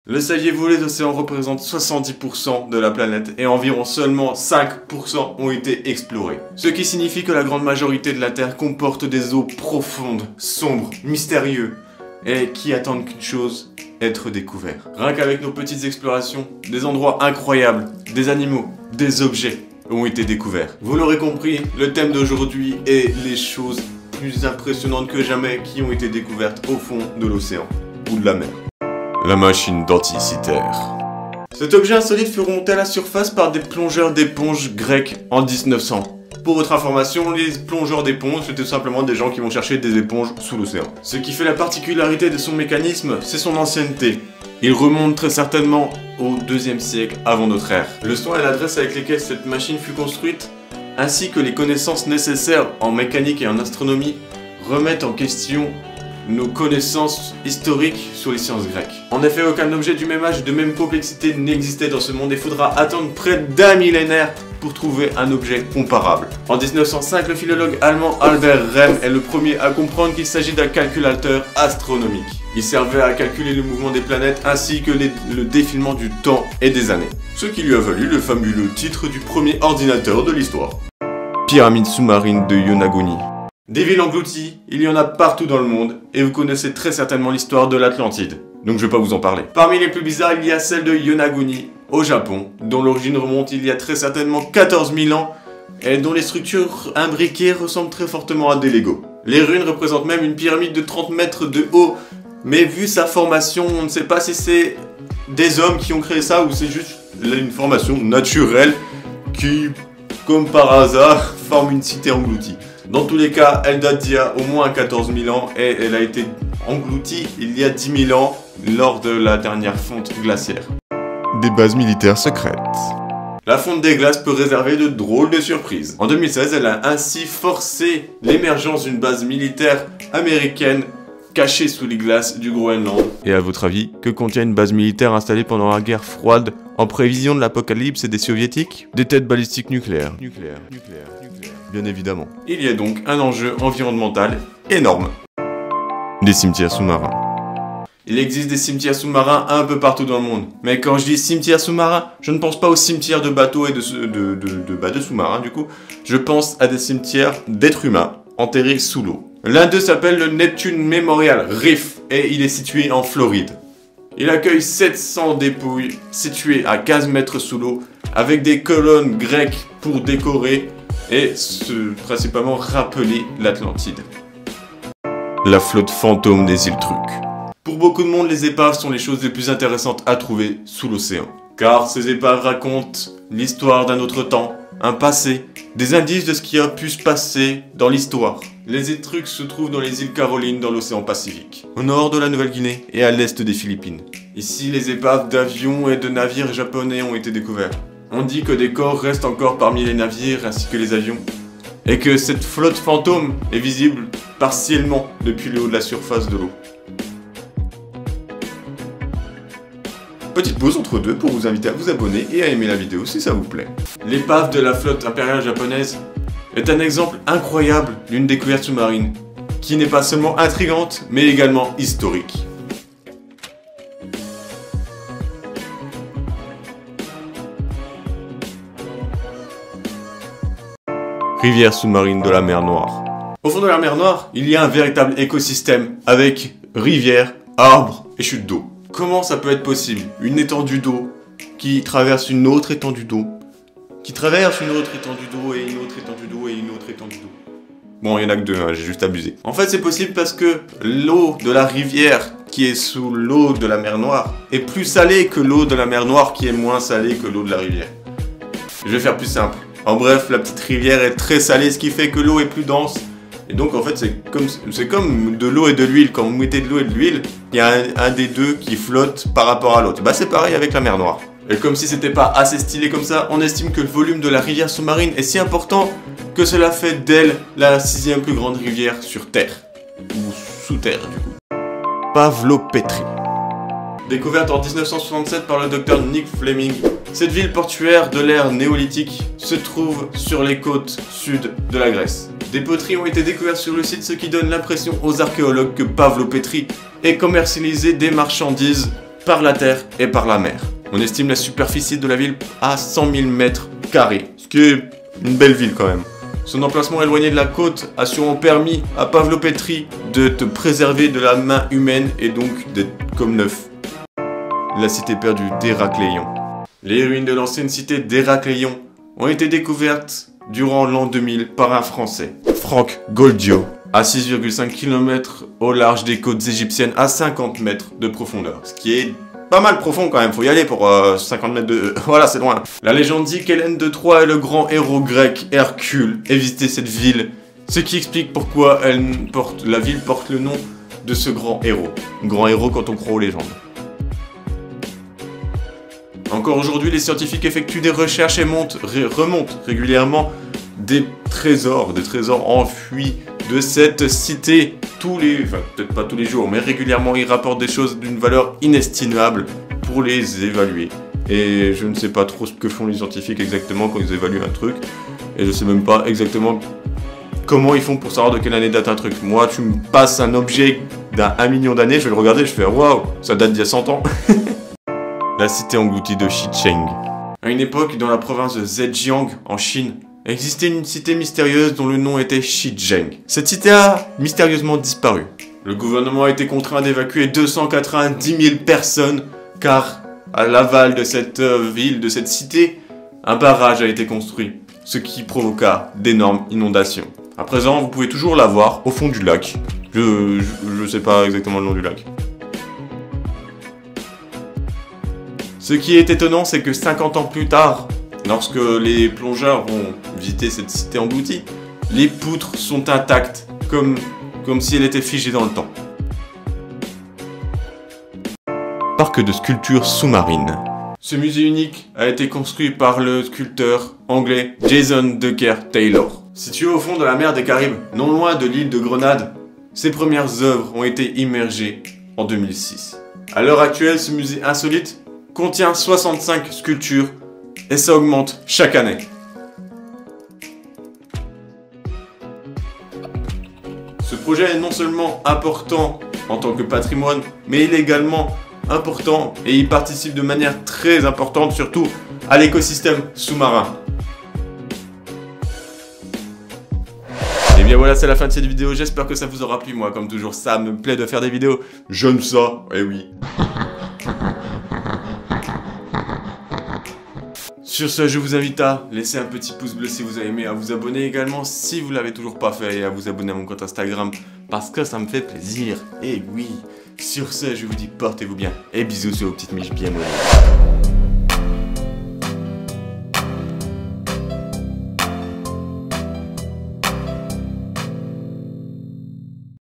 Le saviez-vous, les océans représentent 70% de la planète et environ seulement 5% ont été explorés. Ce qui signifie que la grande majorité de la Terre comporte des eaux profondes, sombres, mystérieuses et qui attendent qu'une chose, être découverts. Rien qu'avec nos petites explorations, des endroits incroyables, des animaux, des objets ont été découverts. Vous l'aurez compris, le thème d'aujourd'hui est les choses plus impressionnantes que jamais qui ont été découvertes au fond de l'océan ou de la mer. La machine denticitaire. Cet objet insolite fut remonté à la surface par des plongeurs d'éponges grecs en 1900. Pour votre information, les plongeurs d'éponges, c'était simplement des gens qui vont chercher des éponges sous l'océan. Ce qui fait la particularité de son mécanisme, c'est son ancienneté. Il remonte très certainement au 2e siècle avant notre ère. Le son et l'adresse avec lesquels cette machine fut construite, ainsi que les connaissances nécessaires en mécanique et en astronomie, remettent en question nos connaissances historiques sur les sciences grecques. En effet, aucun objet du même âge et de même complexité n'existait dans ce monde et faudra attendre près d'un millénaire pour trouver un objet comparable. En 1905, le philologue allemand Albert Rehm est le premier à comprendre qu'il s'agit d'un calculateur astronomique. Il servait à calculer le mouvement des planètes ainsi que le défilement du temps et des années. Ce qui lui a valu le fabuleux titre du premier ordinateur de l'histoire. Pyramide sous-marine de Yonaguni. Des villes englouties, il y en a partout dans le monde, et vous connaissez très certainement l'histoire de l'Atlantide, donc je vais pas vous en parler. Parmi les plus bizarres, il y a celle de Yonaguni, au Japon, dont l'origine remonte il y a très certainement 14 000 ans, et dont les structures imbriquées ressemblent très fortement à des Lego. Les ruines représentent même une pyramide de 30 mètres de haut, mais vu sa formation, on ne sait pas si c'est des hommes qui ont créé ça, ou c'est juste une formation naturelle qui, comme par hasard, forme une cité engloutie. Dans tous les cas, elle date d'il y a au moins 14 000 ans et elle a été engloutie il y a 10 000 ans lors de la dernière fonte glaciaire. Des bases militaires secrètes. La fonte des glaces peut réserver de drôles de surprises. En 2016, elle a ainsi forcé l'émergence d'une base militaire américaine cachée sous les glaces du Groenland. Et à votre avis, que contient une base militaire installée pendant la guerre froide en prévision de l'apocalypse et des soviétiques? Des têtes balistiques nucléaires. Bien évidemment. Il y a donc un enjeu environnemental énorme. Des cimetières sous-marins. Il existe des cimetières sous-marins un peu partout dans le monde. Mais quand je dis cimetières sous-marins, je ne pense pas aux cimetières de bateaux et de sous-marins du coup. Je pense à des cimetières d'êtres humains enterrés sous l'eau. L'un d'eux s'appelle le Neptune Memorial Reef et il est situé en Floride. Il accueille 700 dépouilles situées à 15 mètres sous l'eau avec des colonnes grecques pour décorer et principalement rappeler l'Atlantide. La flotte fantôme des îles Trucs. Pour beaucoup de monde, les épaves sont les choses les plus intéressantes à trouver sous l'océan. Car ces épaves racontent l'histoire d'un autre temps, un passé, des indices de ce qui a pu se passer dans l'histoire. Les îles Trucs se trouvent dans les îles Carolines dans l'océan Pacifique, au nord de la Nouvelle-Guinée et à l'est des Philippines. Ici, les épaves d'avions et de navires japonais ont été découverts. On dit que des corps restent encore parmi les navires ainsi que les avions, et que cette flotte fantôme est visible partiellement depuis le haut de la surface de l'eau. Petite pause entre deux pour vous inviter à vous abonner et à aimer la vidéo si ça vous plaît. L'épave de la flotte impériale japonaise est un exemple incroyable d'une découverte sous-marine, qui n'est pas seulement intrigante, mais également historique. Rivière sous-marine de la mer Noire. Au fond de la mer Noire, il y a un véritable écosystème avec rivières, arbres et chutes d'eau. Comment ça peut être possible? Une étendue d'eau qui traverse une autre étendue d'eau, qui traverse une autre étendue d'eau et une autre étendue d'eau et une autre étendue d'eau. Bon, il y en a que deux, hein, j'ai juste abusé. En fait, c'est possible parce que l'eau de la rivière qui est sous l'eau de la mer Noire est plus salée que l'eau de la mer Noire qui est moins salée que l'eau de la rivière. Je vais faire plus simple. En bref, la petite rivière est très salée, ce qui fait que l'eau est plus dense. Et donc en fait, c'est comme de l'eau et de l'huile. Quand vous mettez de l'eau et de l'huile, il y a un des deux qui flotte par rapport à l'autre. Bah c'est pareil avec la mer Noire. Et comme si c'était pas assez stylé comme ça, on estime que le volume de la rivière sous-marine est si important que cela fait d'elle la 6e plus grande rivière sur Terre. Ou sous terre du coup. Pavlopétrie. Découverte en 1967 par le docteur Nick Fleming, cette ville portuaire de l'ère néolithique se trouve sur les côtes sud de la Grèce. Des poteries ont été découvertes sur le site, ce qui donne l'impression aux archéologues que Pavlopétrie ait commercialisé des marchandises par la terre et par la mer. On estime la superficie de la ville à 100 000 mètres carrés, ce qui est une belle ville quand même. Son emplacement éloigné de la côte assurant permis à Pavlopétrie de te préserver de la main humaine et donc d'être comme neuf. La cité perdue d'Héracléon. Les ruines de l'ancienne cité d'Héracléon ont été découvertes durant l'an 2000 par un Français, Franck Goldio, à 6,5 km au large des côtes égyptiennes à 50 mètres de profondeur. Ce qui est pas mal profond quand même, faut y aller pour 50 mètres de... voilà, c'est loin. La légende dit qu'Hélène de Troie et le grand héros grec Hercule aient visité cette ville, ce qui explique pourquoi la ville porte le nom de ce grand héros. Grand héros quand on croit aux légendes. Encore aujourd'hui, les scientifiques effectuent des recherches et remontent régulièrement des trésors enfuis de cette cité. Enfin peut-être pas tous les jours, mais régulièrement ils rapportent des choses d'une valeur inestimable pour les évaluer. Et je ne sais pas trop ce que font les scientifiques exactement quand ils évaluent un truc. Et je sais même pas exactement comment ils font pour savoir de quelle année date un truc. Moi, tu me passes un objet d'un 1 million d'années, je vais le regarder, je fais waouh, ça date d'il y a 100 ans. La cité engloutie de Xicheng. À une époque, dans la province de Zhejiang, en Chine, existait une cité mystérieuse dont le nom était Xicheng. Cette cité a mystérieusement disparu. Le gouvernement a été contraint d'évacuer 290 000 personnes car à l'aval de cette ville, de cette cité, un barrage a été construit, ce qui provoqua d'énormes inondations. À présent, vous pouvez toujours la voir au fond du lac. Je sais pas exactement le nom du lac. Ce qui est étonnant, c'est que 50 ans plus tard, lorsque les plongeurs vont visiter cette cité engloutie, les poutres sont intactes, comme si elles étaient figées dans le temps. Parc de sculptures sous-marines. Ce musée unique a été construit par le sculpteur anglais Jason Ducker Taylor. Situé au fond de la mer des Caraïbes, non loin de l'île de Grenade, ses premières œuvres ont été immergées en 2006. À l'heure actuelle, ce musée insolite contient 65 sculptures et ça augmente chaque année. Ce projet est non seulement important en tant que patrimoine, mais il est également important et il participe de manière très importante surtout à l'écosystème sous-marin. Et bien voilà, c'est la fin de cette vidéo, j'espère que ça vous aura plu. Moi, comme toujours, ça me plaît de faire des vidéos, j'aime ça, eh oui. Sur ce, je vous invite à laisser un petit pouce bleu si vous avez aimé, à vous abonner également si vous l'avez toujours pas fait et à vous abonner à mon compte Instagram parce que ça me fait plaisir. Et oui, sur ce, je vous dis portez-vous bien et bisous sur vos petites miches bien molles.